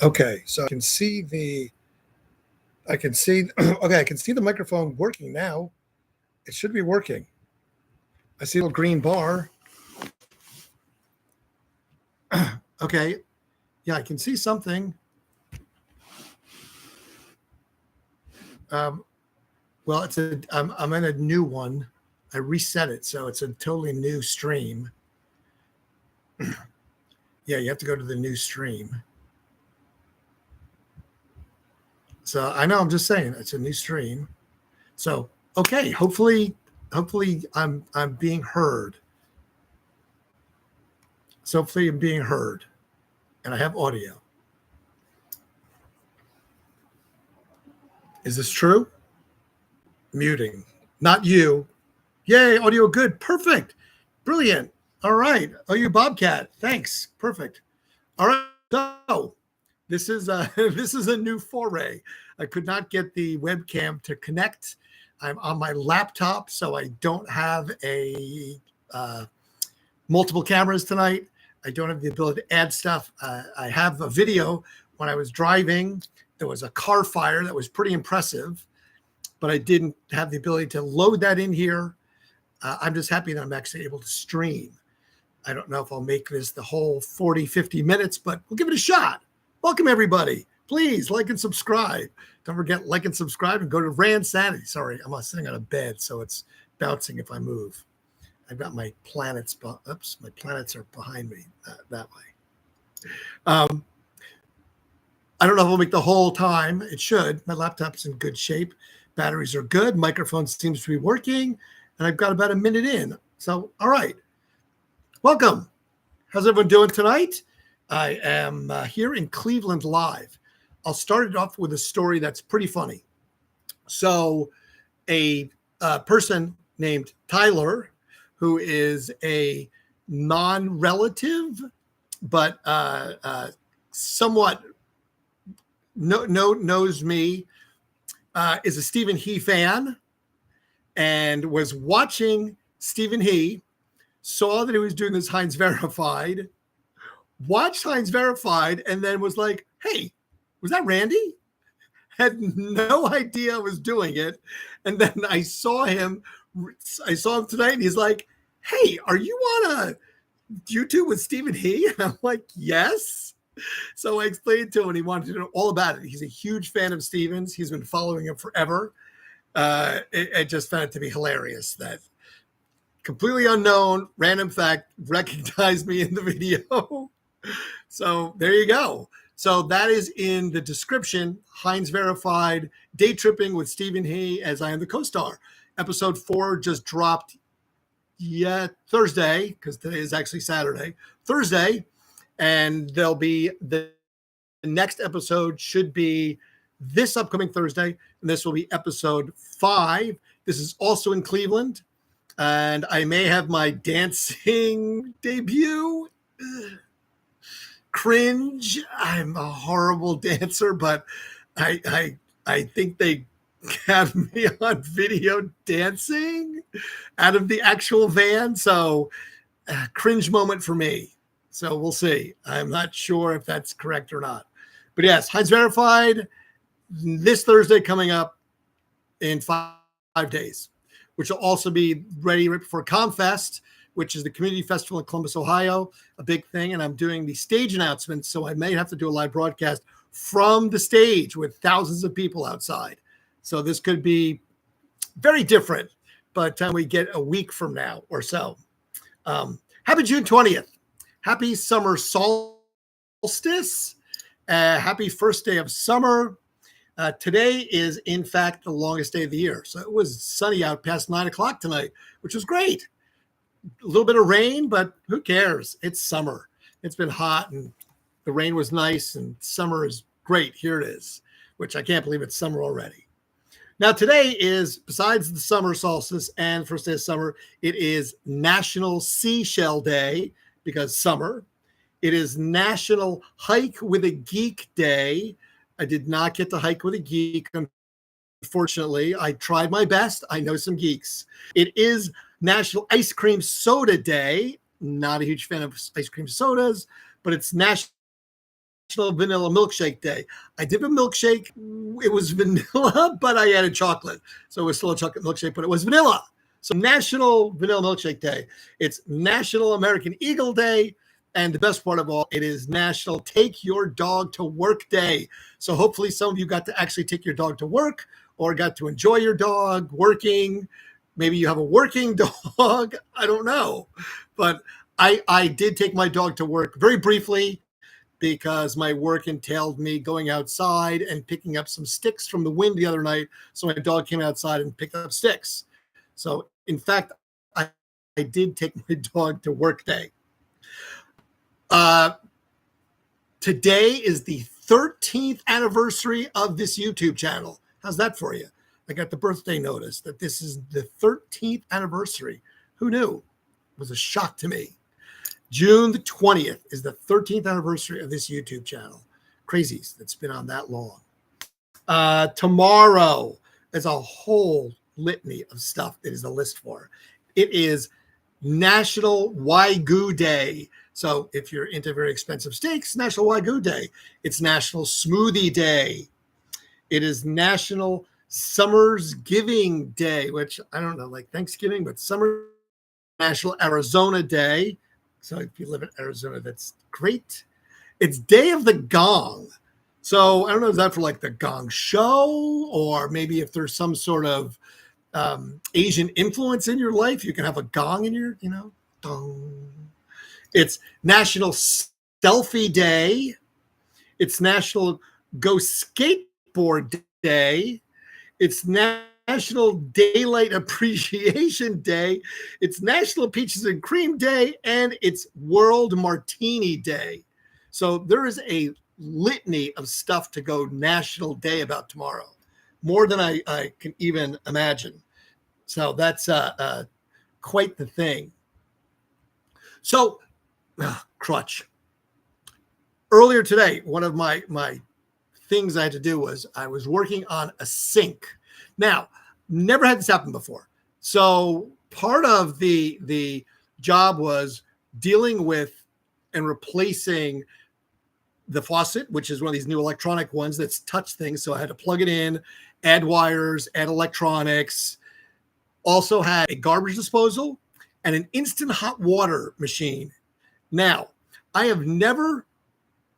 Okay, so I can see, okay, I can see the microphone working now. It should be working. I see a little green bar. Okay, yeah, I can see something. Um, well, I'm in a new one. I reset it, so it's a totally new stream. Yeah, you have to go to the new stream. So I know, I'm just saying it's a new stream. So okay, hopefully I'm being heard. So hopefully I'm being heard, and I have audio. Is this true? Muting. Not you. Yay, audio good. Perfect. Brilliant. All right. Oh, you Bobcat. Thanks. Perfect. All right. So this is this is a new foray. I could not get the webcam to connect. I'm on my laptop, so I don't have a multiple cameras tonight. I don't have the ability to add stuff. I have a video when I was driving. There was a car fire that was pretty impressive, but I didn't have the ability to load that in here. I'm just happy that I'm actually able to stream. I don't know if I'll make this the whole 40, 50 minutes, but we'll give it a shot. Welcome, everybody. Please like and subscribe. Don't forget, like and subscribe and go to Randsanity. Sorry, I'm sitting on a bed, so it's bouncing if I move. I've got my planets. Oops, my planets are behind me that way. I don't know if I'll make the whole time. It should. My laptop's in good shape. Batteries are good. Microphone seems to be working. And I've got about a minute in. So, all right. Welcome. How's everyone doing tonight? I am here in Cleveland live. I'll start it off with a story that's pretty funny. So a person named Tyler, who is a non-relative, but somewhat knows me, is a Stephen He fan and was watching Stephen He, saw that he was doing this Heinz Verified, watched Heinz Verified, and then was like, hey, was that Randy? Had no idea I was doing it. And then I saw him tonight, and he's like, hey, are you on a YouTube with Stephen He? And I'm like, yes. So I explained to him, and he wanted to know all about it. He's a huge fan of Stephen's. He's been following him forever. I just found it to be hilarious that completely unknown, random fact, recognized me in the video. So there you go. So that is in the description. Heinz Verified, Day Tripping with Stephen He as I am the co-star. Episode 4 just dropped Thursday, because today is actually Saturday. Thursday. And there'll be the next episode should be this upcoming Thursday. And this will be episode 5. This is also in Cleveland. And I may have my dancing debut. Cringe. I'm a horrible dancer, but I think they have me on video dancing out of the actual van. So cringe moment for me. So we'll see. I'm not sure if that's correct or not. But yes, Heinz Verified this Thursday coming up in 5 days, which will also be ready right before ComFest, which is the community festival in Columbus, Ohio, a big thing. And I'm doing the stage announcements, so I may have to do a live broadcast from the stage with thousands of people outside. So this could be very different by the time we get a week from now or so. Happy June 20th. Happy summer solstice. Happy first day of summer. Today is, in fact, the longest day of the year. So it was sunny out past 9 o'clock tonight, which was great. A little bit of rain, but who cares? It's summer. It's been hot, and the rain was nice, and summer is great. Here it is, which I can't believe it's summer already. Now, today is, besides the summer solstice and first day of summer, it is National Seashell Day, because summer. It is National Hike with a Geek Day. I did not get to hike with a geek, unfortunately. I tried my best. I know some geeks. It is National Ice Cream Soda Day. Not a huge fan of ice cream sodas, but it's National Vanilla Milkshake Day. I did a milkshake. It was vanilla, but I added chocolate. So it was still a chocolate milkshake, but it was vanilla. So National Vanilla Milkshake Day. It's National American Eagle Day. And the best part of all, it is National Take Your Dog to Work Day. So hopefully some of you got to actually take your dog to work or got to enjoy your dog working. Maybe you have a working dog. I don't know. But I did take my dog to work very briefly because my work entailed me going outside and picking up some sticks from the wind the other night. So my dog came outside and picked up sticks. So in fact, I did take my dog to work day. Today is the 13th anniversary of this YouTube channel. How's that for you? I got the birthday notice that this is the 13th anniversary. Who knew? It was a shock to me. June the 20th is the 13th anniversary of this YouTube channel. Crazies, it's been on that long. Tomorrow is a whole litany of stuff that is a list for. It is National Wagyu Day. So if you're into very expensive steaks, National Wagyu Day. It's National Smoothie Day. It is National Summer's Giving Day, which I don't know, like Thanksgiving, but summer. National Arizona Day. So if you live in Arizona, that's great. It's Day of the Gong. So I don't know, is that for like the Gong Show, or maybe if there's some sort of Asian influence in your life, you can have a gong in your, gong. It's National Selfie Day. It's National Go Skateboard Day. It's National Daylight Appreciation Day. It's National Peaches and Cream Day, and it's World Martini Day. So there is a litany of stuff to go National Day about tomorrow, more than I can even imagine. So that's quite the thing. So, crutch. Earlier today, one of my things I had to do was I was working on a sink. Now, never had this happen before. So part of the job was dealing with and replacing the faucet, which is one of these new electronic ones that's touch things. So I had to plug it in, add wires, add electronics. Also had a garbage disposal and an instant hot water machine. Now, I have never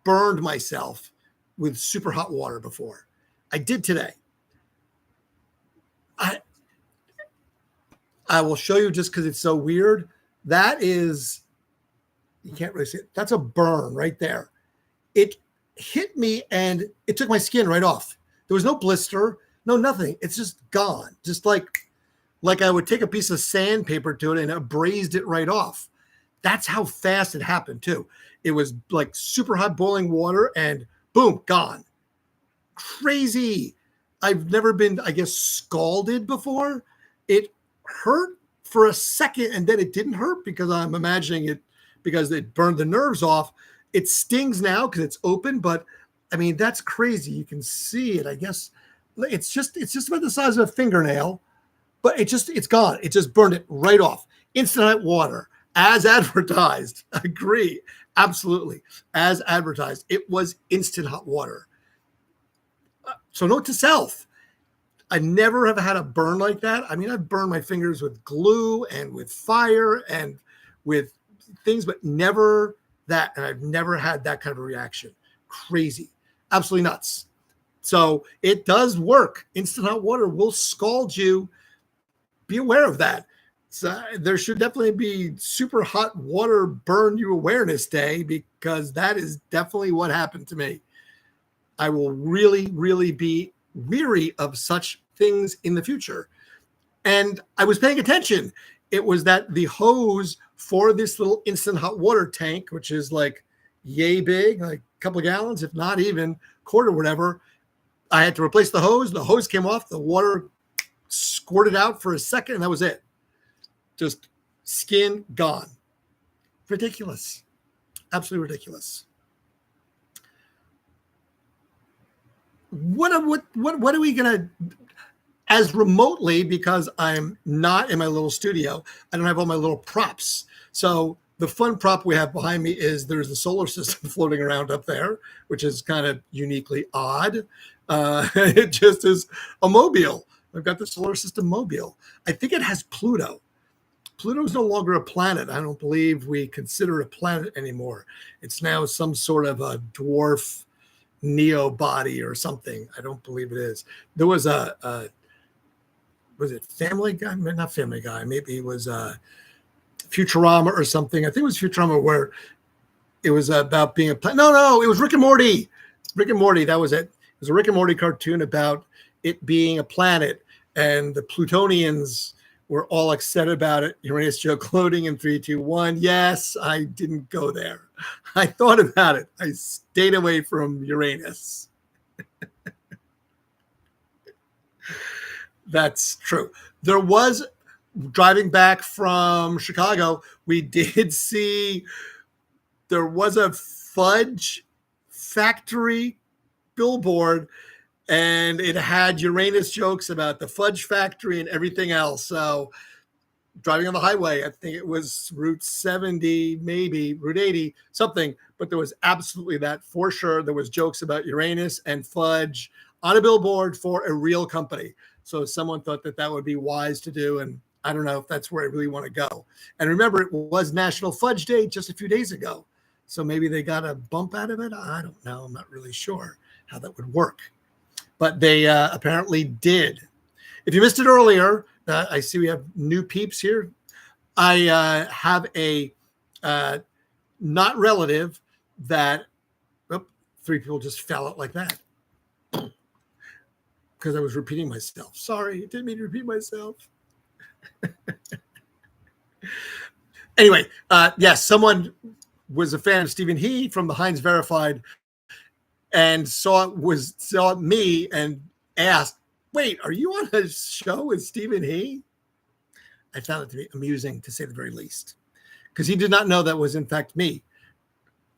burned myself with super hot water before. I did today. I will show you just because it's so weird. That is, you can't really see it. That's a burn right there. It hit me and it took my skin right off. There was no blister, no nothing. It's just gone. Just like I would take a piece of sandpaper to it and abrased it right off. That's how fast it happened too. It was like super hot boiling water and boom, gone. Crazy. I've never been, I guess, scalded before. It hurt for a second and then it didn't hurt because I'm imagining it because it burned the nerves off. It stings now because it's open, but I mean, that's crazy. You can see it, I guess. It's just about the size of a fingernail, but it's gone. It just burned it right off. Instant hot water, as advertised. Agree. Absolutely. As advertised. It was instant hot water. So note to self, I never have had a burn like that. I mean, I've burned my fingers with glue and with fire and with things, but never that. And I've never had that kind of a reaction. Crazy. Absolutely nuts. So it does work. Instant hot water will scald you. Be aware of that. So there should definitely be super hot water burn you awareness day because that is definitely what happened to me. I will really, really be weary of such things in the future. And I was paying attention. It was that the hose for this little instant hot water tank, which is like yay big, like a couple of gallons, if not even quarter, whatever. I had to replace the hose. The hose came off. The water squirted out for a second, and that was it. Just skin gone. Ridiculous. Absolutely ridiculous. What are we gonna, as remotely, because I'm not in my little studio, I don't have all my little props. So The fun prop we have behind me is there's the solar system floating around up there, which is kind of uniquely odd. It just is a mobile. I've got the solar system mobile. I think it has Pluto. Pluto is no longer a planet. I don't believe we consider it a planet anymore. It's now some sort of a dwarf neo body or something. I don't believe it is. There was was it Family Guy? Not Family Guy. Maybe it was Futurama or something. I think it was Futurama where it was about being a planet. No, it was Rick and Morty. Rick and Morty. That was it. It was a Rick and Morty cartoon about it being a planet, and the Plutonians were all excited about it. Uranus joke loading in 3, 2, 1. Yes, I didn't go there. I thought about it. I stayed away from Uranus. That's true. There was, driving back from Chicago, we did see there was a fudge factory billboard, and it had Uranus jokes about the fudge factory and everything else. So driving on the highway, I think it was Route 70, maybe Route 80, something, but there was absolutely that for sure. There was jokes about Uranus and fudge on a billboard for a real company. So someone thought that that would be wise to do, and I don't know if that's where I really want to go. And remember, it was National Fudge Day just a few days ago. So maybe they got a bump out of it. I don't know. I'm not really sure how that would work. But they apparently did. If you missed it earlier, I see we have new peeps here. I have a not relative that, 3 people just fell out like that because I was repeating myself. Sorry, I didn't mean to repeat myself. Anyway, yes, someone was a fan of Stephen He from the Heinz Verified and saw me and asked, "Wait, are you on a show with Stephen He?" I found it to be amusing, to say the very least, because he did not know that was in fact me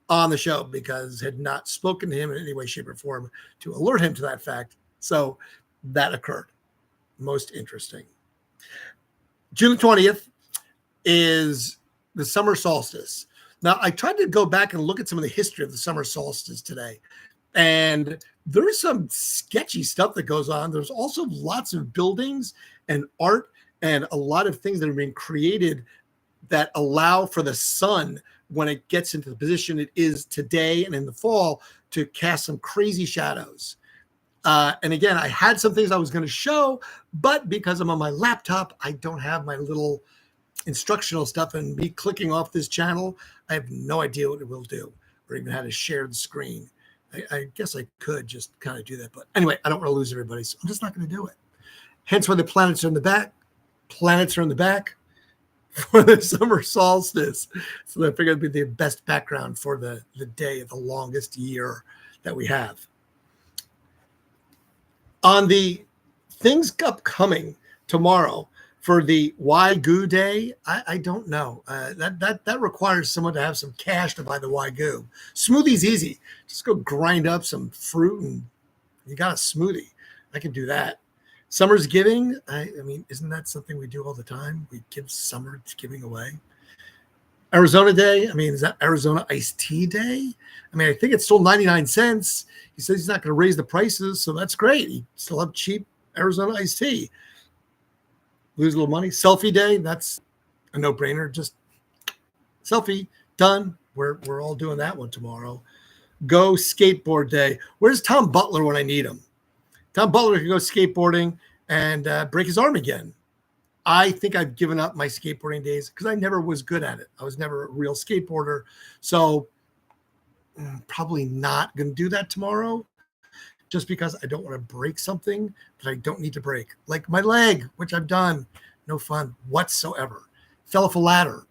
on the show, because had not spoken to him in any way, shape, or form to alert him to that fact. So that occurred. Most interesting. June 20th is the summer solstice. Now, I tried to go back and look at some of the history of the summer solstice today, and there's some sketchy stuff that goes on. There's also lots of buildings and art and a lot of things that are being created that allow for the sun, when it gets into the position it is today and in the fall, to cast some crazy shadows. And again, I had some things I was going to show, but because I'm on my laptop, I don't have my little instructional stuff, and me clicking off this channel, I have no idea what it will do or even how to share the screen. I guess I could just kind of do that. But anyway, I don't want to lose everybody, so I'm just not going to do it. Hence why the planets are in the back. Planets are in the back for the summer solstice. So I figured it'd be the best background for the day of the longest year that we have. On the things upcoming tomorrow for the Wagyu Day, I don't know. That requires someone to have some cash to buy the Wagyu. Smoothie's easy. Just go grind up some fruit and you got a smoothie. I can do that. Summer's giving. I mean, isn't that something we do all the time? We give summer giving away. Arizona Day. I mean, is that Arizona iced tea day? I mean, I think it's still 99 cents. He says he's not going to raise the prices, so that's great. You still have cheap Arizona iced tea. Lose a little money. Selfie day. That's a no-brainer. Just selfie. Done. We're all doing that one tomorrow. Go skateboard day. Where's Tom Butler when I need him? Tom Butler can go skateboarding and break his arm again. I think I've given up my skateboarding days because I never was good at it. I was never a real skateboarder. So probably not going to do that tomorrow, just because I don't want to break something that I don't need to break. Like my leg, which I've done. No fun whatsoever. Fell off a ladder.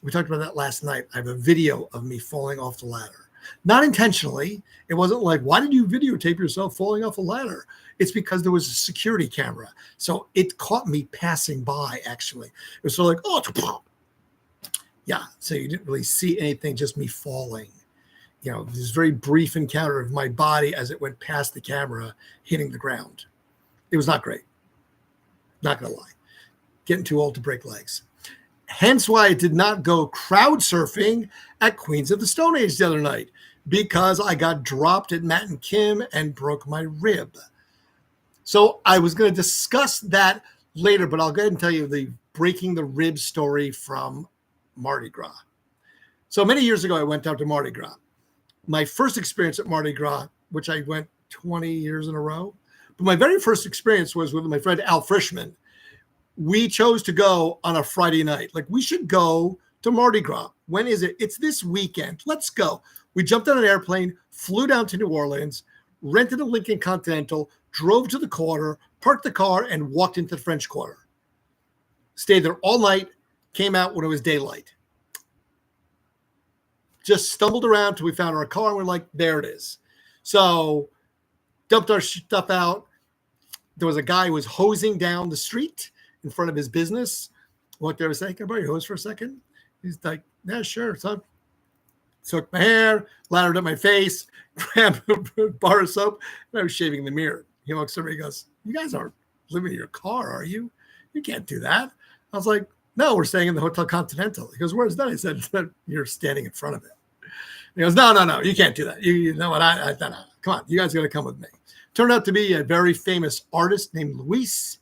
We talked about that last night. I have a video of me falling off the ladder. Not intentionally. It wasn't like, why did you videotape yourself falling off a ladder? It's because there was a security camera. So it caught me passing by, actually. It was sort of like, oh, yeah. So you didn't really see anything, just me falling. You know, this very brief encounter of my body as it went past the camera, hitting the ground. It was not great. Not going to lie. Getting too old to break legs. Hence why I did not go crowd surfing at Queens of the Stone Age the other night, because I got dropped at Matt and Kim and broke my rib. So I was going to discuss that later, but I'll go ahead and tell you the breaking the rib story from Mardi Gras. So many years ago, I went out to Mardi Gras. My first experience at Mardi Gras, which I went 20 years in a row, but my very first experience was with my friend Al Frischman. We chose to go on a Friday night. Like, we should go to Mardi Gras. When is it? It's this weekend. Let's go. We jumped on an airplane, flew down to New Orleans, rented a Lincoln Continental, drove to the quarter, parked the car, and walked into the French Quarter. Stayed there all night, came out when it was daylight. Just stumbled around till we found our car, and we're like, there it is. So dumped our stuff out. There was a guy who was hosing down the street in front of his business. Walked there and said, "Can I borrow your hose for a second?" He's like, "Yeah, sure." So took my hair, laddered up my face, grabbed a bar of soap, and I was shaving in the mirror. He walks over, he goes, "You guys aren't living in your car, are you? You can't do that." I was like, "No, we're staying in the Hotel Continental." He goes, "Where's that?" I said, "You're standing in front of it." He goes, No, you can't do that. You know what? No. Come on, you guys got to come with me. Turned out to be a very famous artist named Luis,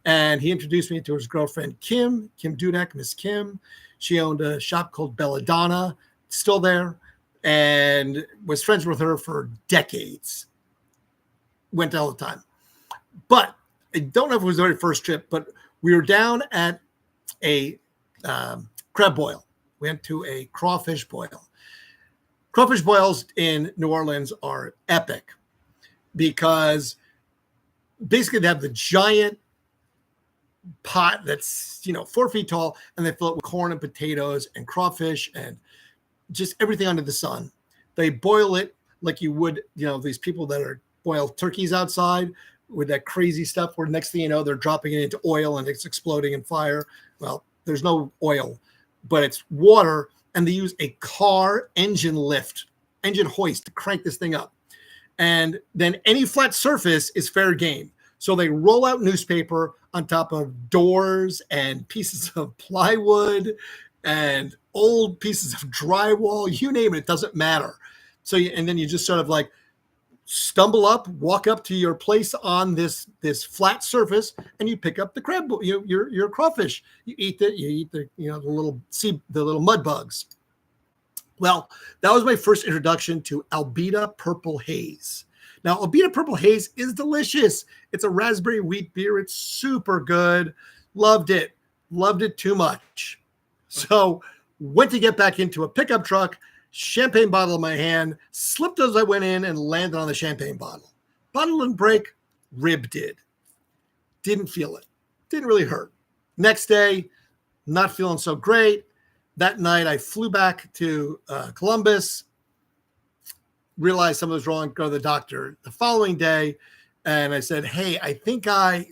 and he introduced me to his girlfriend, Kim Dudek, Miss Kim. She owned a shop called Belladonna, still there, and was friends with her for decades. Went all the time. But I don't know if it was the very first trip, but we were down at a crab boil. We went to a crawfish boil. Crawfish boils in New Orleans are epic because basically they have the giant pot that's 4 feet tall, and they fill it with corn and potatoes and crawfish and just everything under the sun. They boil it like you would, these people that are boil turkeys outside with that crazy stuff where next thing you know, they're dropping it into oil and it's exploding in fire. Well, there's no oil, but it's water, and they use a car engine hoist to crank this thing up. And then any flat surface is fair game. So they roll out newspaper on top of doors and pieces of plywood and old pieces of drywall, you name it, it doesn't matter. So, and then you just sort of like stumble up, walk up to your place on this flat surface, and you pick up the crab, your crawfish. You eat the the little mud bugs. Well, that was my first introduction to Albita Purple Haze. Now, Albita Purple Haze is delicious. It's a raspberry wheat beer. It's super good. Loved it too much. So went to get back into a pickup truck, champagne bottle in my hand, slipped as I went in and landed on the champagne bottle. Bottle didn't break, rib did. Didn't feel it. Didn't really hurt. Next day, not feeling so great. That night, I flew back to Columbus, realized something was wrong, go to the doctor. The following day, and I said, "Hey, I think I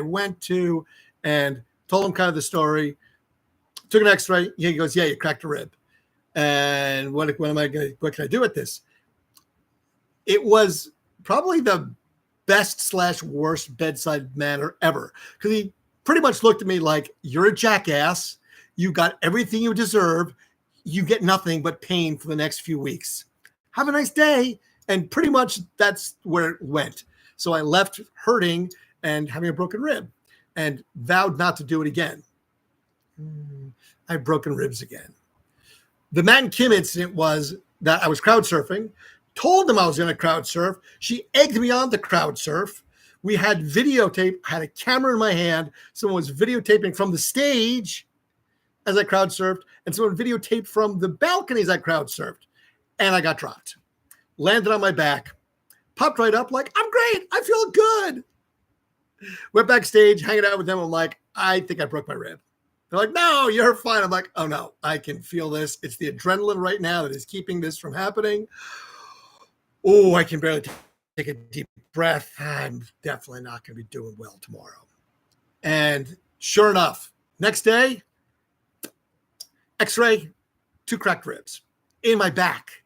went to," and told him kind of the story. Took an X-ray. He goes, "Yeah, you cracked a rib." And what can I do with this? It was probably the best/worst bedside manner ever, because he pretty much looked at me like, "You're a jackass. You got everything you deserve. You get nothing but pain for the next few weeks. Have a nice day." And pretty much that's where it went. So I left hurting and having a broken rib and vowed not to do it again. I have broken ribs again. The Matt and Kim incident was that I was crowd surfing, told them I was going to crowd surf. She egged me on to crowd surf. We had videotape, had a camera in my hand. Someone was videotaping from the stage as I crowd surfed, and someone videotaped from the balconies I crowd surfed, and I got dropped. Landed on my back, popped right up like, "I'm great. I feel good." Went backstage, hanging out with them. I'm like, "I think I broke my rib." They're like, "No, you're fine." I'm like, "Oh no, I can feel this. It's the adrenaline right now that is keeping this from happening. Oh, I can barely take a deep breath. I'm definitely not going to be doing well tomorrow." And sure enough, next day, X-ray, 2 cracked ribs in my back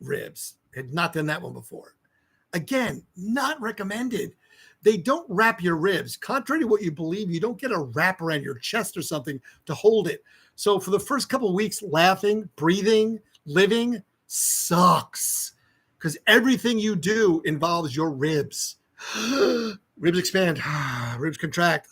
ribs. Had not done that one before. Again, not recommended. They don't wrap your ribs. Contrary to what you believe, you don't get a wrap around your chest or something to hold it. So for the first couple of weeks, laughing, breathing, living sucks because everything you do involves your ribs. Ribs expand, ribs contract,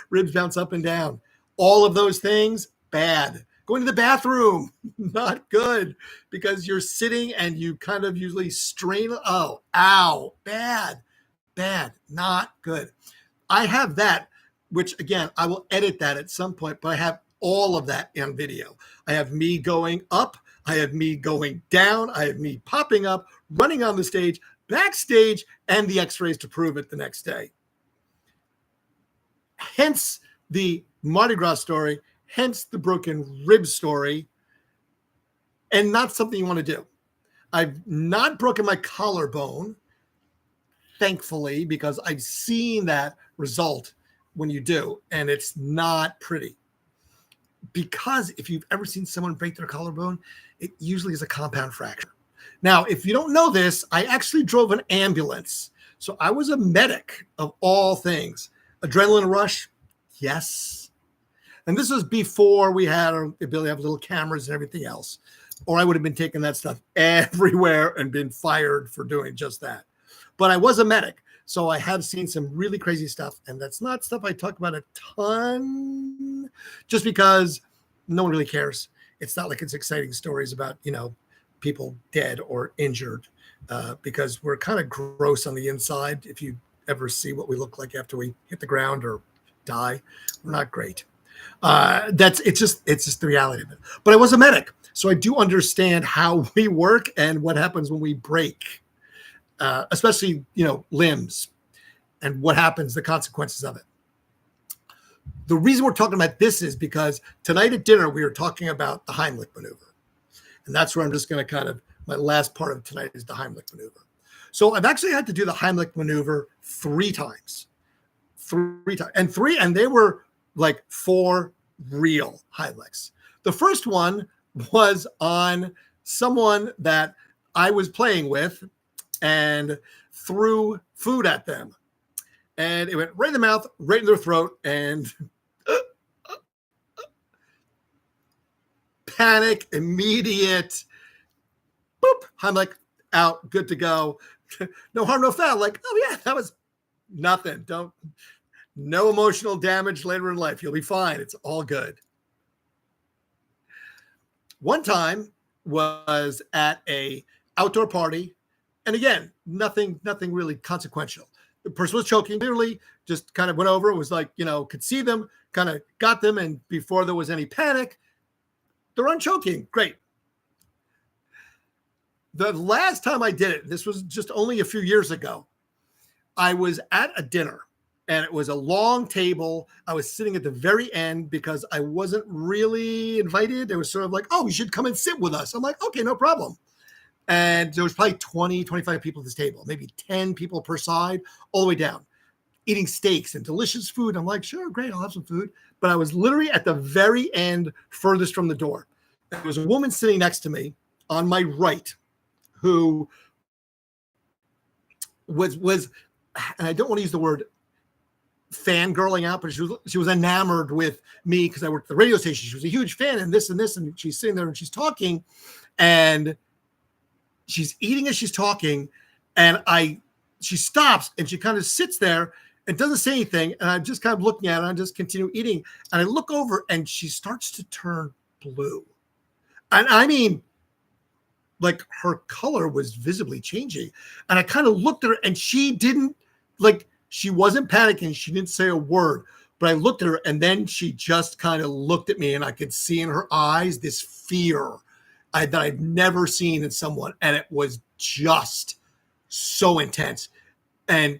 ribs bounce up and down. All of those things, bad. Going to the bathroom, not good because you're sitting and you kind of usually strain. Oh, ow, bad, bad, not good. I have that, which again, I will edit that at some point, but I have all of that on video. I have me going up, I have me going down, I have me popping up, running on the stage, backstage, and the x-rays to prove it the next day. Hence the Mardi Gras story, hence the broken rib story, and not something you want to do. I've not broken my collarbone, thankfully, because I've seen that result when you do, and it's not pretty. Because if you've ever seen someone break their collarbone, it usually is a compound fracture. Now, if you don't know this, I actually drove an ambulance. So I was a medic of all things. Adrenaline rush, yes. And this was before we had the ability to have little cameras and everything else. Or I would have been taking that stuff everywhere and been fired for doing just that. But I was a medic, so I have seen some really crazy stuff. And that's not stuff I talk about a ton just because no one really cares. It's not like it's exciting stories about, people dead or injured because we're kind of gross on the inside. If you ever see what we look like after we hit the ground or die, we're not great. It's just the reality of it. But I was a medic, so I do understand how we work and what happens when we break, especially limbs, and what happens, the consequences of it. The reason we're talking about this is because tonight at dinner we were talking about the Heimlich maneuver, and that's where I'm just going to kind of, my last part of tonight is the Heimlich maneuver. So I've actually had to do the Heimlich maneuver 3 times, and they were like 4 real Heimlichs. The first one was on someone that I was playing with and threw food at them. And it went right in the mouth, right in their throat, and panic, immediate, boop, Heimlich, out, good to go. No harm, no foul. Like, oh yeah, that was nothing. No emotional damage later in life. You'll be fine. It's all good. One time was at a outdoor party. And again, nothing really consequential. The person was choking, literally just kind of went over. It was like, could see them, kind of got them. And before there was any panic, they're unchoking. Great. The last time I did it, this was just only a few years ago, I was at a dinner. And it was a long table. I was sitting at the very end because I wasn't really invited. It was sort of like, oh, you should come and sit with us. I'm like, okay, no problem. And there was probably 20, 25 people at this table, maybe 10 people per side, all the way down, eating steaks and delicious food. I'm like, sure, great, I'll have some food. But I was literally at the very end, furthest from the door. There was a woman sitting next to me on my right who was, and I don't want to use the word fangirling out, but she was enamored with me because I worked at the radio station. She was a huge fan and this, and she's sitting there and she's talking and she's eating as she's talking, and she stops and she kind of sits there and doesn't say anything, and I'm just kind of looking at her and just continue eating, and I look over and she starts to turn blue, and I mean, like, her color was visibly changing, and I kind of looked at her and she didn't, like, she wasn't panicking. She didn't say a word, but I looked at her and then she just kind of looked at me and I could see in her eyes this fear that I'd never seen in someone. And it was just so intense. And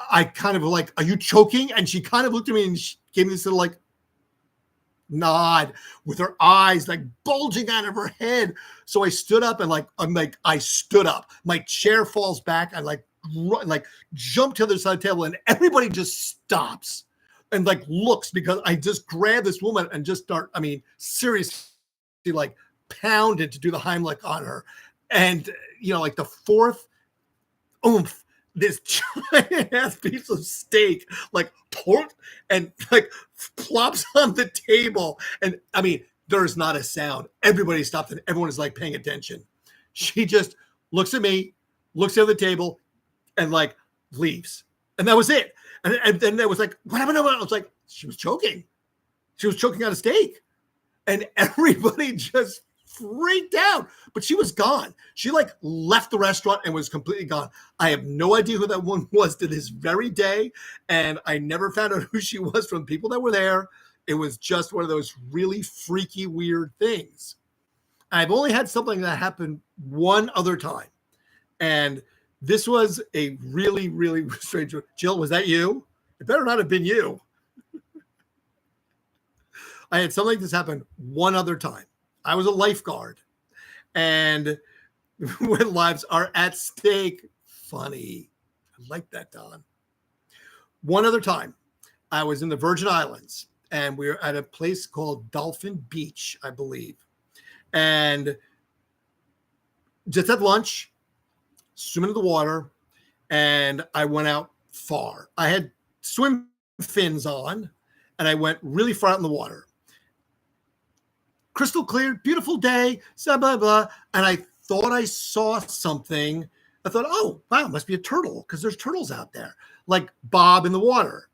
I kind of like, are you choking? And she kind of looked at me and she gave me this little like nod with her eyes like bulging out of her head. So I stood up and I stood up. My chair falls back. I jump to the other side of the table and everybody just stops and like looks because I just grabbed this woman and just seriously like pounded to do the Heimlich on her. And, like the 4th oomph, this giant ass piece of steak, like pork, and like plops on the table. And I mean, there's not a sound. Everybody stopped and everyone is like paying attention. She just looks at me, looks at the table, and like leaves. And that was it. And then it was like, what happened? I was like, she was choking. She was choking on a steak. And everybody just freaked out. But she was gone. She like left the restaurant and was completely gone. I have no idea who that woman was to this very day. And I never found out who she was from people that were there. It was just one of those really freaky, weird things. I've only had something that happened one other time. And this was a really, really strange one. Jill, was that you? It better not have been you. I had something like this happen one other time. I was a lifeguard. And when lives are at stake, funny. I like that, Don. One other time, I was in the Virgin Islands. And we were at a place called Dolphin Beach, I believe. And just had lunch, swim into the water, and I went out far. I had swim fins on, and I went really far out in the water. Crystal clear, beautiful day, blah, blah, blah. And I thought I saw something. I thought, oh, wow, must be a turtle, because there's turtles out there, like bob in the water.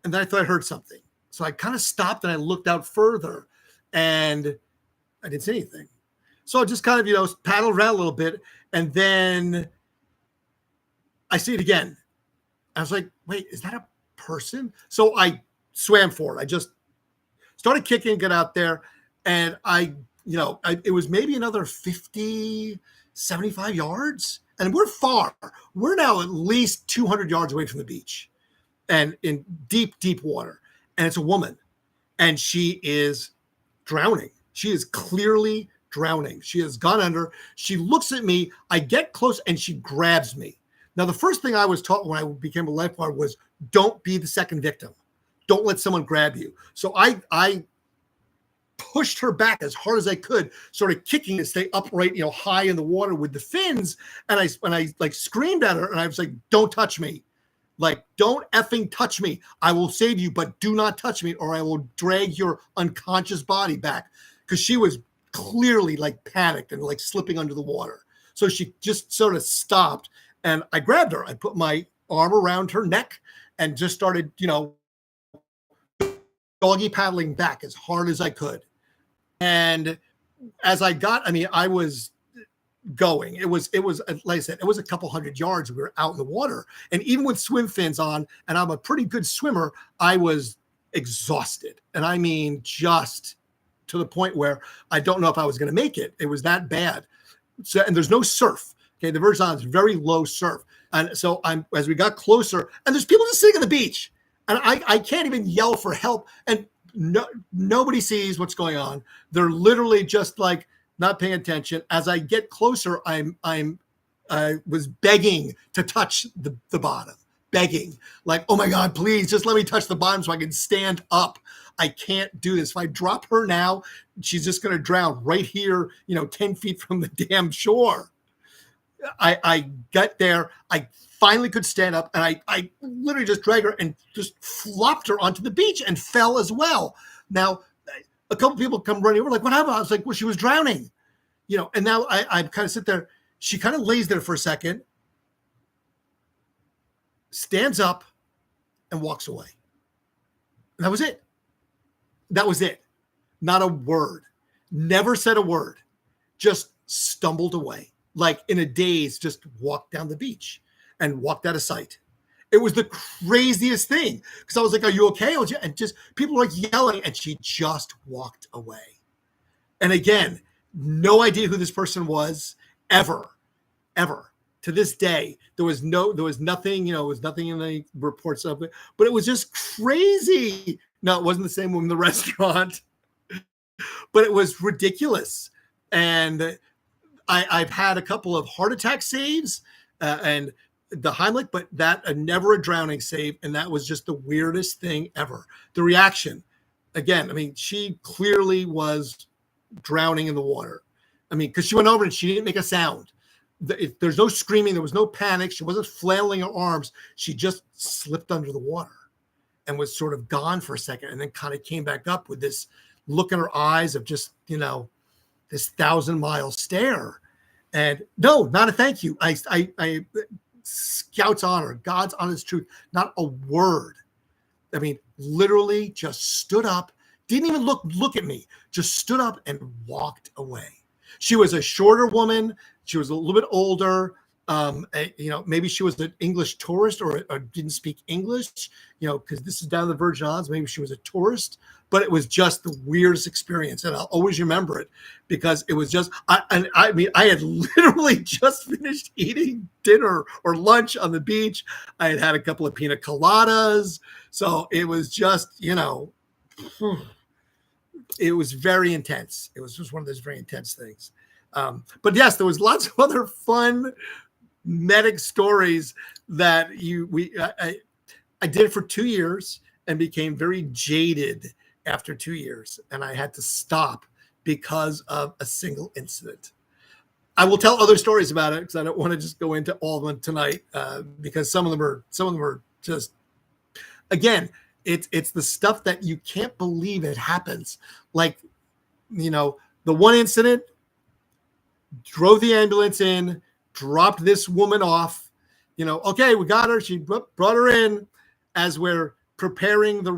And then I thought I heard something. So I kind of stopped and I looked out further, and I didn't see anything. So I just kind of, paddled around a little bit, and then I see it again. I was like, wait, is that a person? So I swam for it. I just started kicking, get out there, and it was maybe another 50, 75 yards. And we're far. We're now at least 200 yards away from the beach and in deep, deep water. And it's a woman, and she is drowning. She is clearly drowning. She has gone under. She looks at me. I get close, and she grabs me. Now, the first thing I was taught when I became a lifeguard was don't be the second victim. Don't let someone grab you. So I pushed her back as hard as I could, sort of kicking to stay upright, high in the water with the fins. And I like screamed at her, and I was like, don't touch me. Like, don't effing touch me. I will save you, but do not touch me, or I will drag your unconscious body back. Because she was clearly like panicked and like slipping under the water. So she just sort of stopped, and I grabbed her. I put my arm around her neck and just started, doggy paddling back as hard as I could. And as I was going. It was like I said, it was a couple hundred yards. We were out in the water, and even with swim fins on, and I'm a pretty good swimmer, I was exhausted. And I mean, just to the point where I don't know if I was going to make it. It was that bad. So, and there's no surf. Okay, the Virgin Islands, very low surf. And so as we got closer, and there's people just sitting on the beach, and I can't even yell for help, and nobody sees what's going on. They're literally just like not paying attention. As I get closer, I was begging to touch the bottom, begging, like, oh my God, please just let me touch the bottom so I can stand up. I can't do this. If I drop her now, she's just going to drown right here, 10 feet from the damn shore. I got there. I finally could stand up, and I literally just dragged her and just flopped her onto the beach and fell as well. Now, a couple people come running over, like, what happened? I was like, well, she was drowning, and now I kind of sit there. She kind of lays there for a second, stands up, and walks away. And that was it. That was it. Not a word. Never said a word. Just stumbled away. Like in a daze, just walked down the beach and walked out of sight. It was the craziest thing, because I was like, are you okay? And just people were like yelling, and she just walked away. And again, no idea who this person was ever. To this day, there was nothing, there was nothing in the reports of it, but it was just crazy. No, it wasn't the same woman in the restaurant, but it was ridiculous. And I've had a couple of heart attack saves and the Heimlich, but never a drowning save. And that was just the weirdest thing ever. The reaction, again, I mean, she clearly was drowning in the water. I mean, because she went over and she didn't make a sound. there's no screaming. There was no panic. She wasn't flailing her arms. She just slipped under the water and was sort of gone for a second, and then kind of came back up with this look in her eyes of just, this 1,000-mile stare. And no, not a thank you. I Scout's honor, God's honest truth, not a word. I mean, literally just stood up, didn't even look at me, just stood up and walked away. She was a shorter woman. She was a little bit older. Maybe she was an English tourist or didn't speak English, because this is down in the Virgin Islands. Maybe she was a tourist, but it was just the weirdest experience. And I'll always remember it because it was just, I had literally just finished eating dinner or lunch on the beach. I had had a couple of pina coladas. So it was just, it was very intense. It was just one of those very intense things. But yes, there was lots of other fun medic stories that I did it for 2 years and became very jaded after 2 years. And I had to stop because of a single incident. I will tell other stories about it because I don't want to just go into all of them tonight because some of them are just, again, it's the stuff that you can't believe it happens. Like, the one incident, drove the ambulance in, dropped this woman off, okay, we got her. She brought her in. As we're preparing the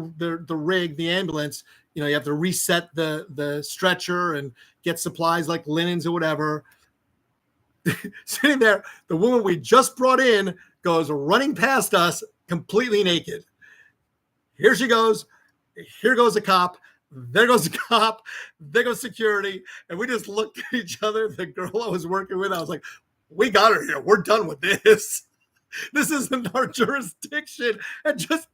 rig, the ambulance, you have to reset the stretcher and get supplies like linens or whatever. Sitting there, the woman we just brought in goes running past us completely naked. Here she goes. Here goes a cop. There goes the cop. There goes security. And we just looked at each other. The girl I was working with, I was like, we got her here. We're done with this. This isn't our jurisdiction. And just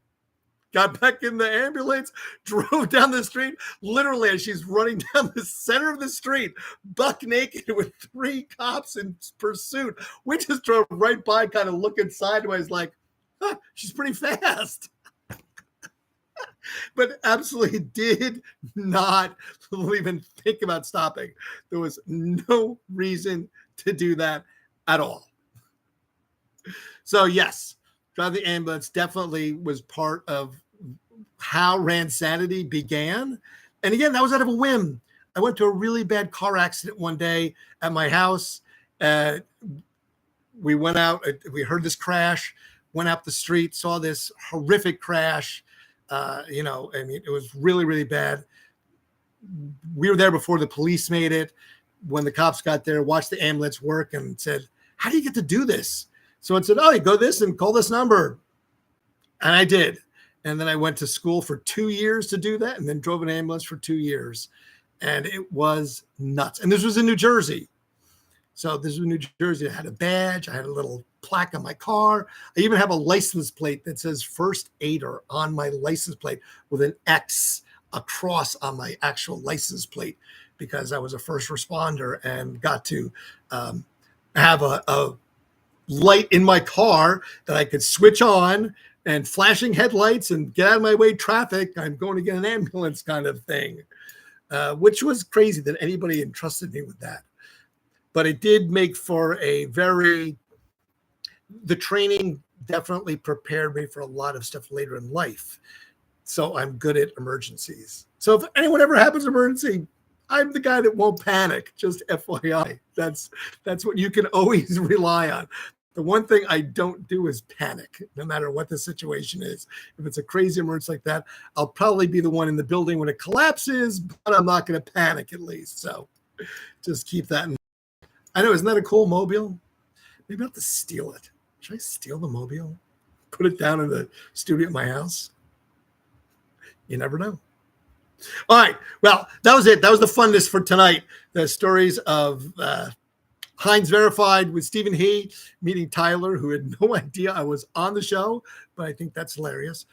got back in the ambulance, drove down the street, literally as she's running down the center of the street, buck naked with 3 cops in pursuit. We just drove right by, kind of looking sideways like, she's pretty fast. But absolutely did not even think about stopping. There was no reason to do that at all. So yes, drive the ambulance definitely was part of how Randsanity began. And again, that was out of a whim. I went to a really bad car accident one day at my house. We went out, we heard this crash, went up the street, saw this horrific crash. It was really, really bad. We were there before the police made it. When the cops got there, watched the ambulance work and said, how do you get to do this? So it said, you go this and call this number. And I did. And then I went to school for 2 years to do that and then drove an ambulance for 2 years. And it was nuts. And this was in New Jersey. So this was New Jersey. I had a badge. I had a little plaque on my car. I even have a license plate that says first aider on my license plate with an X across on my actual license plate because I was a first responder and got to have a light in my car that I could switch on and flashing headlights and get out of my way traffic. I'm going to get an ambulance kind of thing, which was crazy that anybody entrusted me with that. But it did make for the training definitely prepared me for a lot of stuff later in life. So I'm good at emergencies. So if anyone ever happens an emergency, I'm the guy that won't panic, just FYI. That's what you can always rely on. The one thing I don't do is panic, no matter what the situation is. If it's a crazy emergency like that, I'll probably be the one in the building when it collapses, but I'm not going to panic at least. So just keep that in mind. I know, isn't that a cool mobile? Maybe I'll have to steal it. Should I steal the mobile? Put it down in the studio at my house? You never know. All right. Well, that was it. That was the funness for tonight. The stories of Heinz Verified with Stephen He, meeting Tyler, who had no idea I was on the show, but I think that's hilarious.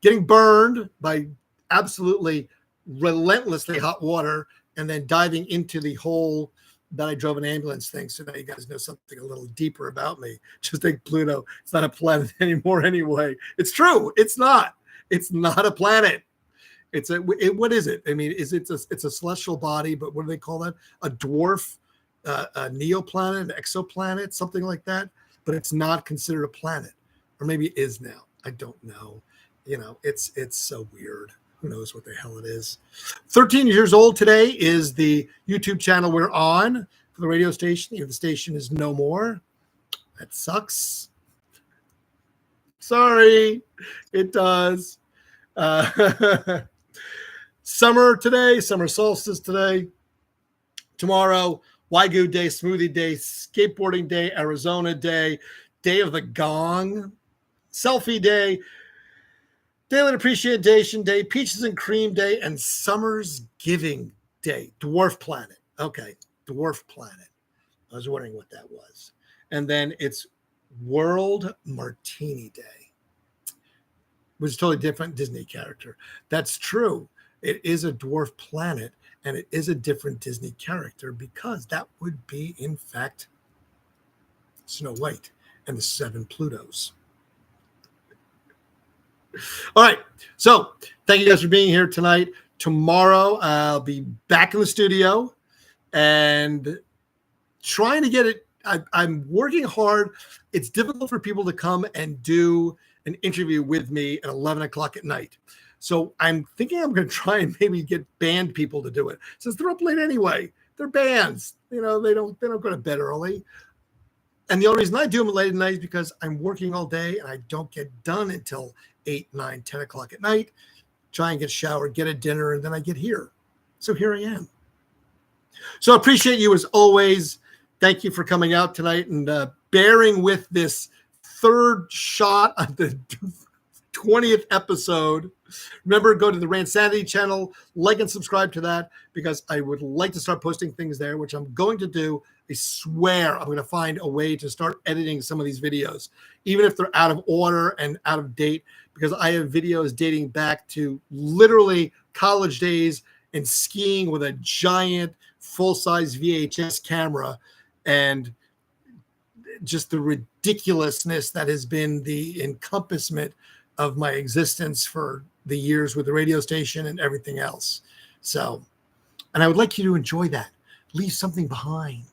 Getting burned by absolutely relentlessly hot water and then diving into the hole that I drove an ambulance thing. So now you guys know something a little deeper about me. Just like Pluto. It's not a planet anymore anyway. It's true. It's not. It's not a planet. What is it? I mean, it's a celestial body, but what do they call that? A dwarf a neoplanet, an exoplanet, something like that, but it's not considered a planet, or maybe it is now. I don't know. It's so weird. Who knows what the hell it is? 13 years old today is the YouTube channel we're on for the radio station. The station is no more. That sucks. Sorry, it does. Summer today, summer solstice today. Tomorrow, Wagyu Day, Smoothie Day, Skateboarding Day, Arizona Day, Day of the Gong, Selfie Day, Daily Appreciation Day, Peaches and Cream Day, and Summer's Giving Day. Dwarf Planet. Okay, Dwarf Planet. I was wondering what that was. And then it's World Martini Day, which is a totally different Disney character. That's true. It is a dwarf planet, and it is a different Disney character because that would be, in fact, Snow White and the 7 Plutos. All right. So thank you guys for being here tonight. Tomorrow, I'll be back in the studio and trying to get it. I'm working hard. It's difficult for people to come and do an interview with me at 11 o'clock at night. So I'm thinking I'm going to try and maybe get band people to do it. Since they're up late anyway, they're bands. They don't go to bed early. And the only reason I do them late at night is because I'm working all day and I don't get done until 8, 9, 10 o'clock at night. Try and get showered, get a dinner, and then I get here. So here I am. So I appreciate you as always. Thank you for coming out tonight and bearing with this third shot of the 20th episode. Remember, go to the Randsanity channel, like and subscribe to that, because I would like to start posting things there, which I'm going to do. I swear I'm going to find a way to start editing some of these videos, even if they're out of order and out of date, because I have videos dating back to literally college days and skiing with a giant full-size VHS camera, and just the ridiculousness that has been the encompassment of my existence for the years with the radio station and everything else. So, and I would like you to enjoy that. Leave something behind.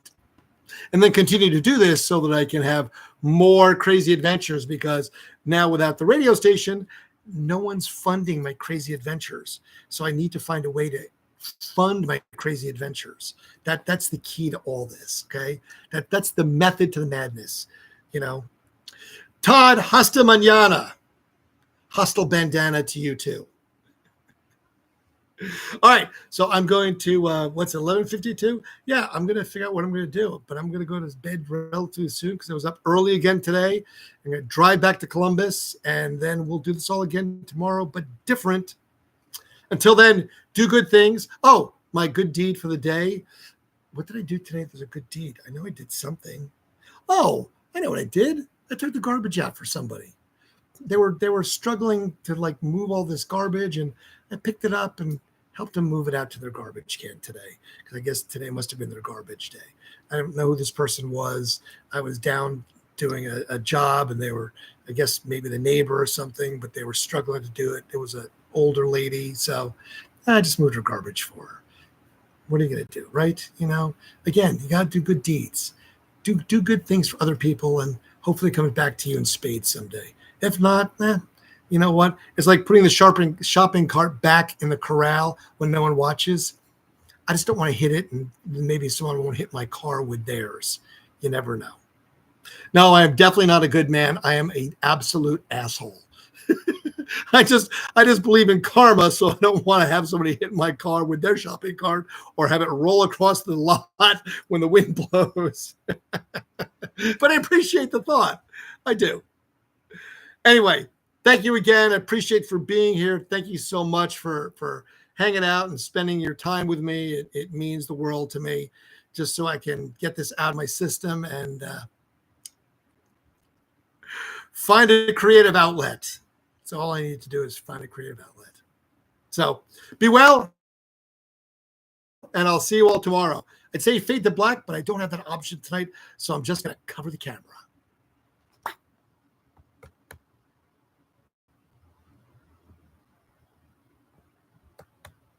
And then continue to do this so that I can have more crazy adventures, because now without the radio station, no one's funding my crazy adventures. So I need to find a way to fund my crazy adventures. That's the key to all this, okay? That's the method to the madness, Todd, hasta mañana. Hostile bandana to you too. All right, so I'm going to, what's 11:52? Yeah, I'm going to figure out what I'm going to do, but I'm going to go to bed relatively soon because I was up early again today. I'm going to drive back to Columbus, and then we'll do this all again tomorrow, but different. Until then, do good things. Oh, my good deed for the day. What did I do today? There's a good deed. I know I did something. Oh, I know what I did. I took the garbage out for somebody. They were struggling to move all this garbage, and I picked it up and helped them move it out to their garbage can today, because I guess today must have been their garbage day. I don't know who this person was. I was down doing a job, and they were, I guess, maybe the neighbor or something, but they were struggling to do it. It was an older lady, so I just moved her garbage for her. What are you going to do, right? Again, you got to do good deeds. Do good things for other people, and hopefully it comes back to you in spades someday. If not, you know what? It's like putting the shopping cart back in the corral when no one watches. I just don't want to hit it, and maybe someone won't hit my car with theirs. You never know. No, I am definitely not a good man. I am an absolute asshole. I just believe in karma, so I don't want to have somebody hit my car with their shopping cart or have it roll across the lot when the wind blows. But I appreciate the thought. I do. Anyway, thank you again. I appreciate for being here. Thank you so much for hanging out and spending your time with me. It means the world to me, just so I can get this out of my system and find a creative outlet. So all I need to do is find a creative outlet. So be well, and I'll see you all tomorrow. I'd say fade to black, but I don't have that option tonight, so I'm just going to cover the camera.